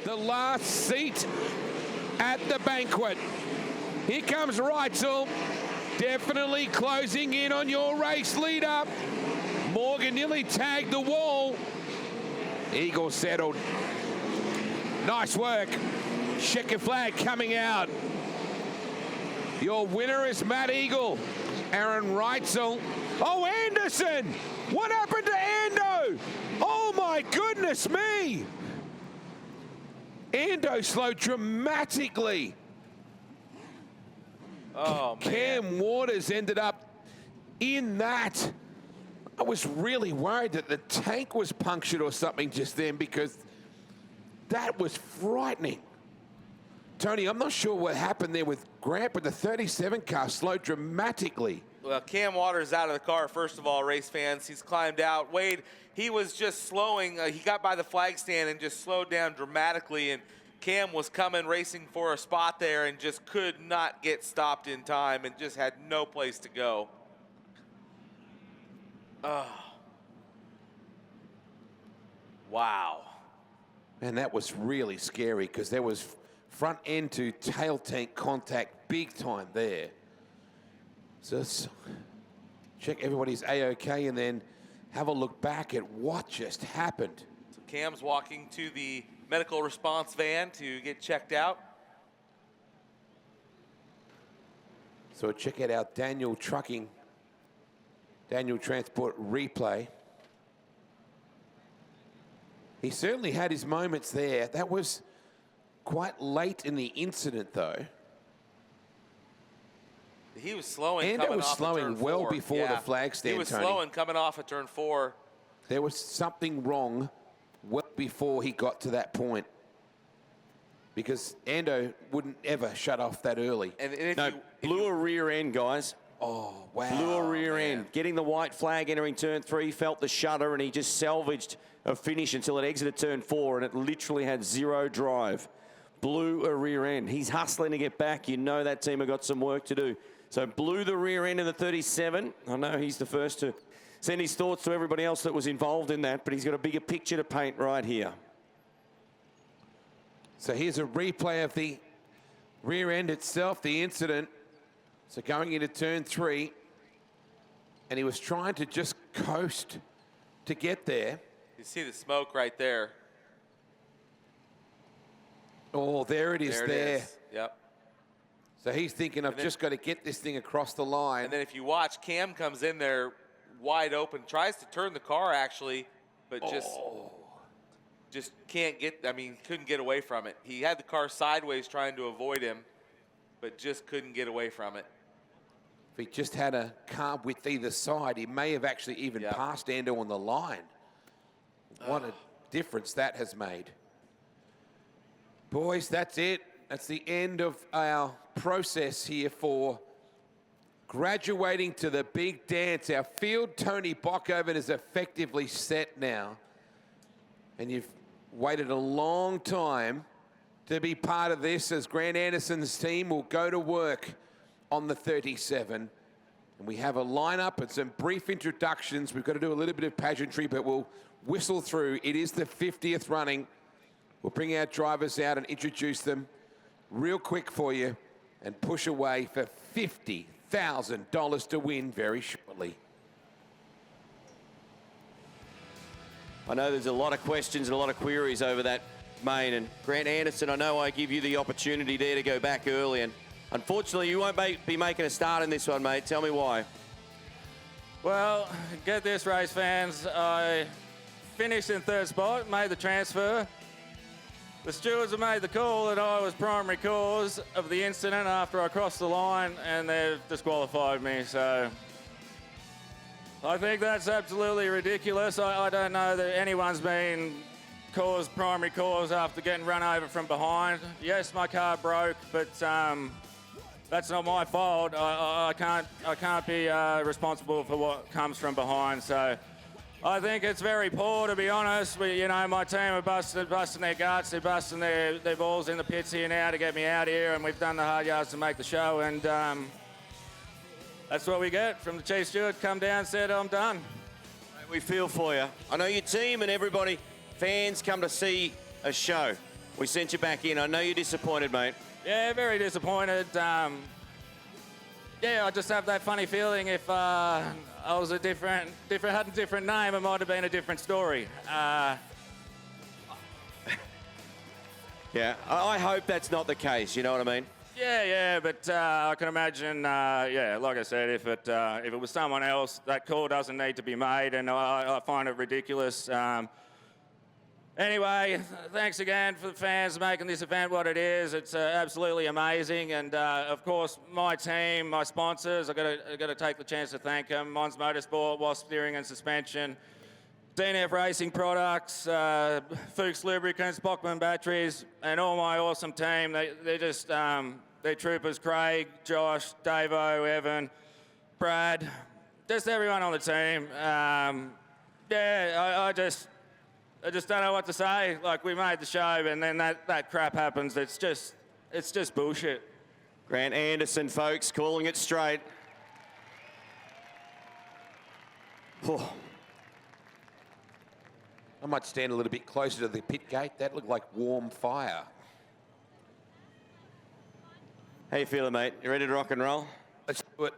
the last seat at the banquet. Here comes Reitzel, definitely closing in on your race leader. Morgan nearly tagged the wall. Eagle settled. Nice work. Checker flag coming out. Your winner is Matt Eagle. Aaron Reitzel. Oh, Anderson! What happened to Ando? Oh my goodness me! Ando slowed dramatically. Oh, man. Cam Waters ended up in that. I was really worried that the tank was punctured or something just then, because that was frightening. Tony, I'm not sure what happened there with Grant, but the 37 car slowed dramatically. Well, Cam Waters out of the car, first of all, race fans. He's climbed out. Wade, he was just slowing. He got by the flag stand and just slowed down dramatically, and Cam was coming, racing for a spot there, and just could not get stopped in time and just had no place to go. Oh. Wow. And that was really scary, because there was front end to tail tank contact big time there. So let's check everybody's A-OK and then have a look back at what just happened. So Cam's walking to the medical response van to get checked out. So check it out, Daniel Trucking, Daniel Transport replay. He certainly had his moments there. That was quite late in the incident, though. He was slowing. And it was slowing well before the flag stand, He was Tony. slowing coming off at turn 4. There was something wrong well before he got to that point, because Ando wouldn't ever shut off that early. And if No, blew a rear end, guys. Oh, wow. Blew a rear man. end. Getting the white flag entering turn 3, felt the shutter, and he just salvaged a finish until it exited turn 4, and it literally had 0 drive. Blew a rear end. He's hustling to get back. You know that team have got some work to do. So blew the rear end of the 37. I know he's the first to send his thoughts to everybody else that was involved in that, but he's got a bigger picture to paint right here. So here's a replay of the rear end itself, the incident. So going into turn 3, and he was trying to just coast to get there. You see the smoke right there. Oh, there it is there. Yep. So he's thinking, I've just got to get this thing across the line. And then if you watch, Cam comes in there wide open, tries to turn the car actually, but just can't get, I mean, couldn't get away from it. He had the car sideways trying to avoid him, but just couldn't get away from it. If he just had a car with either side, he may have actually even passed Ando on the line. What a difference that has made. Boys, that's it. That's the end of our process here for graduating to the big dance. Our field, Tony Bockoven, is effectively set now. And you've waited a long time to be part of this, as Grant Anderson's team will go to work on the 37. And we have a lineup and some brief introductions. We've got to do a little bit of pageantry, but we'll whistle through. It is the 50th running. We'll bring our drivers out and introduce them real quick for you and push away for $50,000 to win very shortly. I know there's a lot of questions and a lot of queries over that main, and Grant Anderson, I know I give you the opportunity there to go back early, and unfortunately you won't be making a start in this one, mate. Tell me why. Well, get this, race fans. I finished in 3rd spot, made the transfer. The stewards have made the call that I was primary cause of the incident after I crossed the line, and they've disqualified me, so I think that's absolutely ridiculous. I don't know that anyone's been primary cause after getting run over from behind. Yes, my car broke, but that's not my fault. I can't be responsible for what comes from behind, so I think it's very poor, to be honest. You know, my team are busting their guts. They're busting their balls in the pits here now to get me out here, and we've done the hard yards to make the show, and that's what we get from the chief steward. Come down, said, I'm done. We feel for you. I know your team and everybody, fans, come to see a show. We sent you back in. I know you're disappointed, mate. Yeah, very disappointed. Yeah, I just have that funny feeling if I was had a different name, it might have been a different story. Yeah, I hope that's not the case, you know what I mean? Yeah, but I can imagine, yeah, like I said, if it was someone else, that call doesn't need to be made, and I find it ridiculous. Anyway, thanks again for the fans making this event what it is. It's absolutely amazing, and of course, my team, my sponsors, I've got to take the chance to thank them. Mons Motorsport, Wasp Steering and Suspension, DNF Racing Products, Fuchs Lubricants, Bockman Batteries, and all my awesome team. They're just, they're troopers, Craig, Josh, Davo, Evan, Brad, just everyone on the team. Yeah, I just don't know what to say. Like, we made the show, and then that crap happens. It's just bullshit. Grant Anderson, folks, calling it straight. Oh. I might stand a little bit closer to the pit gate. That looked like warm fire. How you feeling, mate? You ready to rock and roll? Let's do it.